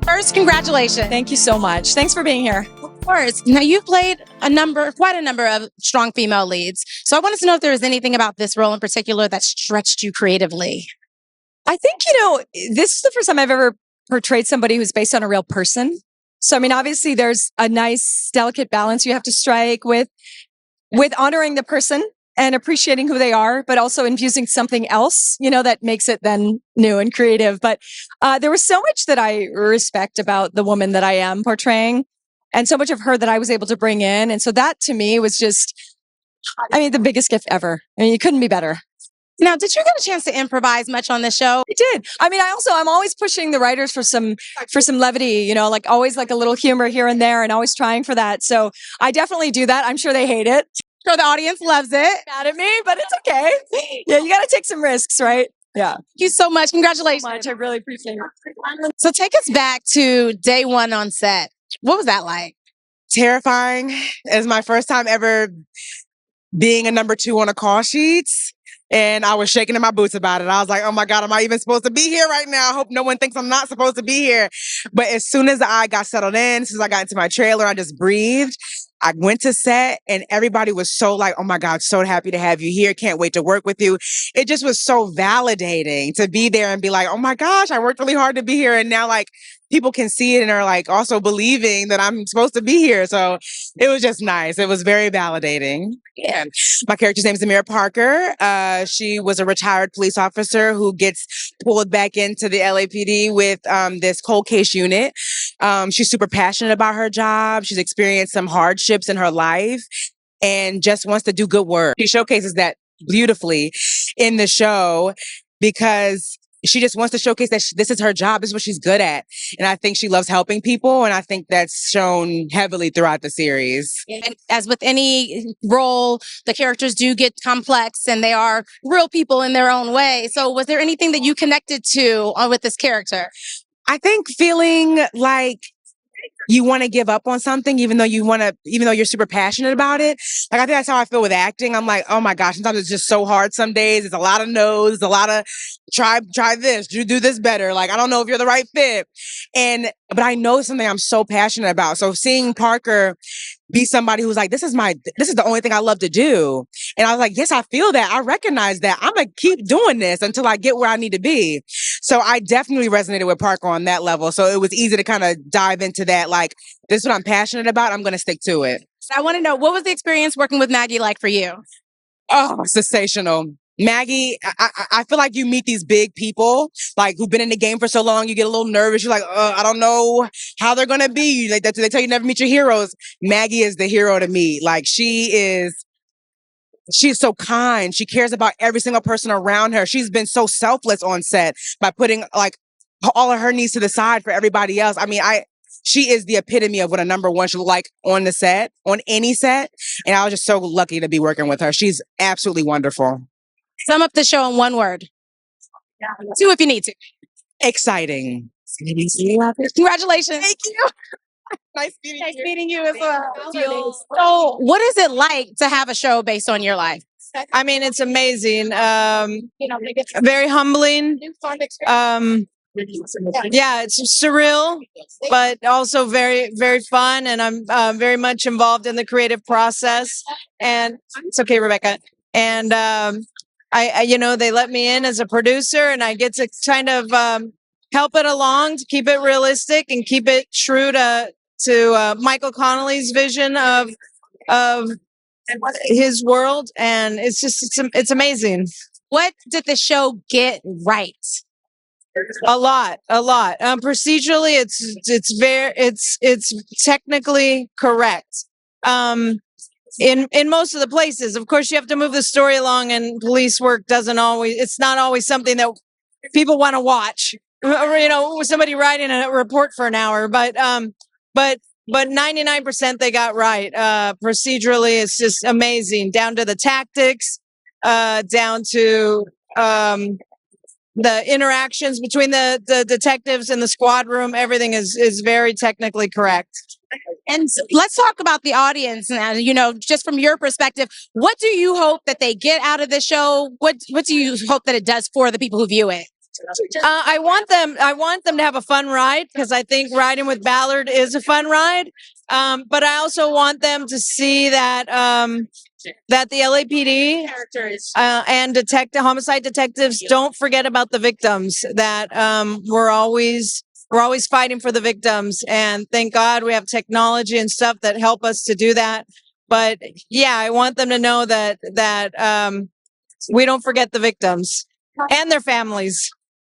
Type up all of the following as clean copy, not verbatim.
First, congratulations. Thank you so much. Thanks for being here. Of course. Now, you've played quite a number of strong female leads. So I wanted to know if there was anything about this role in particular that stretched you creatively. I think, this is the first time I've ever portrayed somebody who's based on a real person. So, I mean, obviously there's a nice, delicate balance you have to strike with honoring the person and appreciating who they are, but also infusing something else, that makes it then new and creative. But there was so much that I respect about the woman that I am portraying, and so much of her that I was able to bring in. And so that to me was just, the biggest gift ever. You couldn't be better. Now, did you get a chance to improvise much on the show? I did. I'm always pushing the writers for some levity, always like a little humor here and there, and always trying for that. So I definitely do that. I'm sure they hate it. Sure, the audience loves it. Mad at me, but it's okay. Yeah, you got to take some risks, right? Yeah. Thank you so much. Congratulations. So much. I really appreciate it. So take us back to day one on set. What was that like? Terrifying. It's my first time ever being a number 2 on a call sheet. And I was shaking in my boots about it. I was like, oh my God, am I even supposed to be here right now? I hope no one thinks I'm not supposed to be here. But as soon as I got settled in, as soon as I got into my trailer, I just breathed. I went to set and everybody was so like, oh my God, so happy to have you here. Can't wait to work with you. It just was so validating to be there and be like, oh my gosh, I worked really hard to be here. And now like people can see it and are like also believing that I'm supposed to be here. So it was just nice. It was very validating. Yeah. My character's name is Samira Parker. She was a retired police officer who gets pulled back into the LAPD with this cold case unit. She's super passionate about her job. She's experienced some hardships in her life and just wants to do good work. She showcases that beautifully in the show because she just wants to showcase that this is her job. This is what she's good at. And I think she loves helping people. And I think that's shown heavily throughout the series. And as with any role, the characters do get complex and they are real people in their own way. So was there anything that you connected to with this character? I think feeling like you want to give up on something, even though you're super passionate about it. Like, I think that's how I feel with acting. I'm like, oh my gosh, sometimes it's just so hard some days. It's a lot of no's, a lot of try this, do this better. Like, I don't know if you're the right fit. But I know something I'm so passionate about. So seeing Parker be somebody who's like, this is the only thing I love to do. And I was like, yes, I feel that. I recognize that. I'm going to keep doing this until I get where I need to be. So I definitely resonated with Parker on that level. So it was easy to kind of dive into that. Like, this is what I'm passionate about. I'm going to stick to it. I want to know, what was the experience working with Maggie like for you? Oh, sensational. Maggie, I feel like you meet these big people, like, who've been in the game for so long, you get a little nervous. You're like, I don't know how they're going to be. Like, they tell you never meet your heroes. Maggie is the hero to meet. Like, she's so kind. She cares about every single person around her. She's been so selfless on set by putting like all of her needs to the side for everybody else. I mean, she is the epitome of what a number 1 should look like on the set, on any set. And I was just so lucky to be working with her. She's absolutely wonderful. Sum up the show in one word. 2 if you need to. Exciting. Congratulations. Thank you. Nice meeting you as well. So what is it like to have a show based on your life? I mean, it's amazing. Very humbling. Yeah, it's surreal, but also very, very fun. And I'm very much involved in the creative process. And it's okay, Rebecca. And they let me in as a producer, and I get to kind of help it along to keep it realistic and keep it true to Michael Connelly's vision of his world. And it's amazing. What did the show get right? A lot. Procedurally, it's technically correct. In most of the places, of course, you have to move the story along, and police work it's not always something that people want to watch. With somebody writing a report for an hour, but 99% they got right. Procedurally, it's just amazing, down to the tactics, down to the interactions between the detectives in the squad room. Everything is very technically correct. And let's talk about the audience now. Just from your perspective, what do you hope that they get out of the show? What do you hope that it does for the people who view it? I want them to have a fun ride because I think riding with Ballard is a fun ride. But I also want them to see that that the LAPD and homicide detectives don't forget about the victims. That we're always fighting for the victims, and thank God we have technology and stuff that help us to do that. But yeah, I want them to know that we don't forget the victims and their families.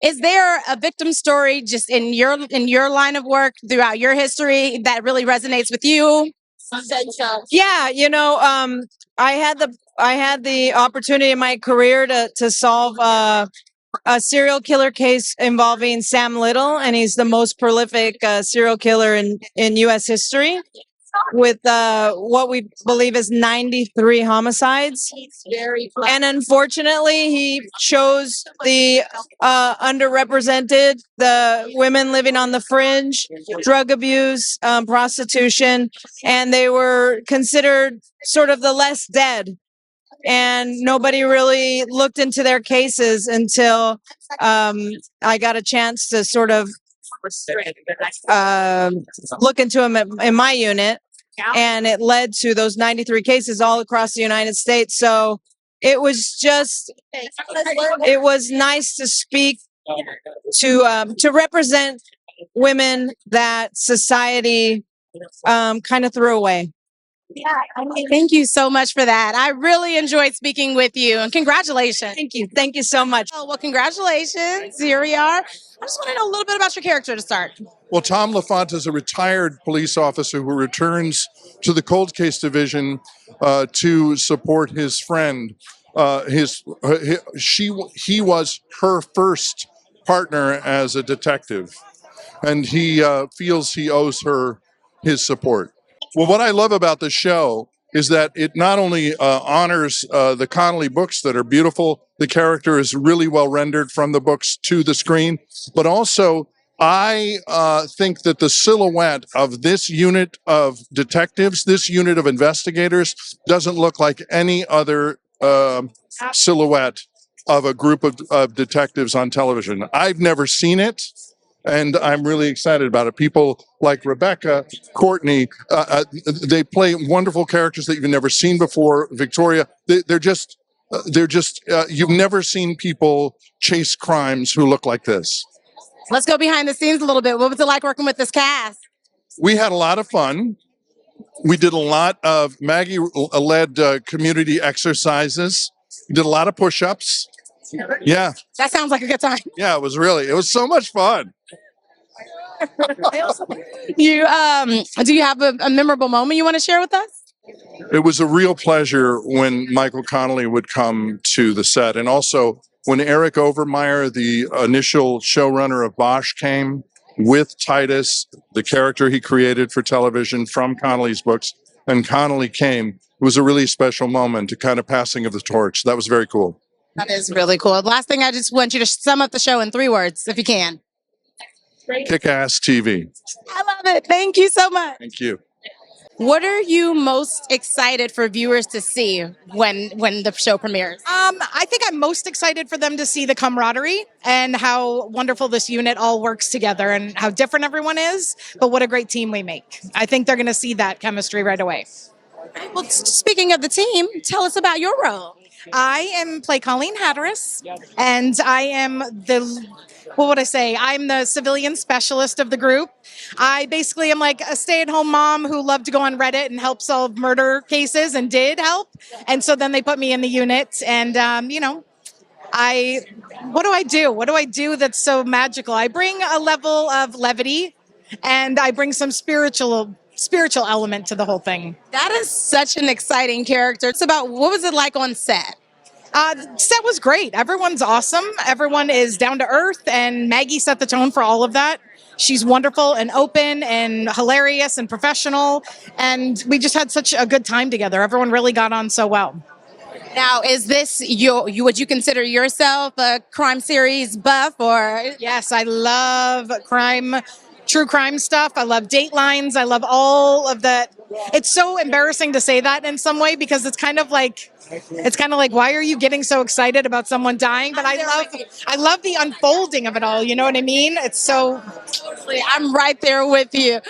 Is there a victim story just in your line of work throughout your history that really resonates with you? Yeah, I had the opportunity in my career to solve a serial killer case involving Sam Little, and he's the most prolific serial killer in U.S. history, with what we believe is 93 homicides. And unfortunately, he chose the underrepresented, the women living on the fringe, drug abuse, prostitution, and they were considered sort of the less dead. And nobody really looked into their cases until I got a chance to sort of look into them in my unit. And it led to those 93 cases all across the United States. So it was nice to speak to represent women that society kind of threw away. Thank you so much for that. I really enjoyed speaking with you, and congratulations. Thank you so much. Oh, well, congratulations. Here we are. I just want to know a little bit about your character to start. Well, Tom Laffont is a retired police officer who returns to the cold case division to support his friend. He was her first partner as a detective, and he feels he owes her his support. Well, what I love about the show is that it not only honors the Connelly books that are beautiful, the character is really well rendered from the books to the screen, but also I think that the silhouette of this unit of detectives, this unit of investigators, doesn't look like any other silhouette of a group of detectives on television. I've never seen it, and I'm really excited about it. People like Rebecca, Courtney, they play wonderful characters that you've never seen before. Victoria, they're just, you've never seen people chase crimes who look like this. Let's go behind the scenes a little bit. What was it like working with this cast? We had a lot of fun. We did a lot of Maggie-led community exercises. We did a lot of push-ups. Yeah. That sounds like a good time. Yeah, it was so much fun. Do you have a memorable moment you want to share with us? It was a real pleasure when Michael Connelly would come to the set, and also when Eric Overmyer, the initial showrunner of Bosch, came with Titus, the character he created for television from Connelly's books, and Connelly came. It was a really special moment, a kind of passing of the torch. That was very cool. That is really cool. Last thing, I just want you to sum up the show in 3 words, if you can. Kick-ass TV. I love it. Thank you so much. Thank you. What are you most excited for viewers to see when the show premieres? I think I'm most excited for them to see the camaraderie and how wonderful this unit all works together and how different everyone is, but what a great team we make. I think they're going to see that chemistry right away. Well, speaking of the team, tell us about your role. I play Colleen Hatteras, and I am I'm the civilian specialist of the group. I basically am like a stay-at-home mom who loved to go on Reddit and help solve murder cases and did help. And so then they put me in the unit, and what do I do? What do I do that's so magical? I bring a level of levity, and I bring some spiritual element to the whole thing. That is such an exciting character. It's about, what was it like on set? The set was great. Everyone's awesome. Everyone is down to earth, and Maggie set the tone for all of that. She's wonderful and open and hilarious and professional, and we just had such a good time together. Everyone really got on so well. Now, is this would you consider yourself a crime series buff, or? Yes, I love crime true crime stuff. I love Datelines. I love all of that. It's so embarrassing to say that in some way because it's kind of like why are you getting so excited about someone dying? But I love the unfolding of it all. You know what I mean? It's so I'm right there with you.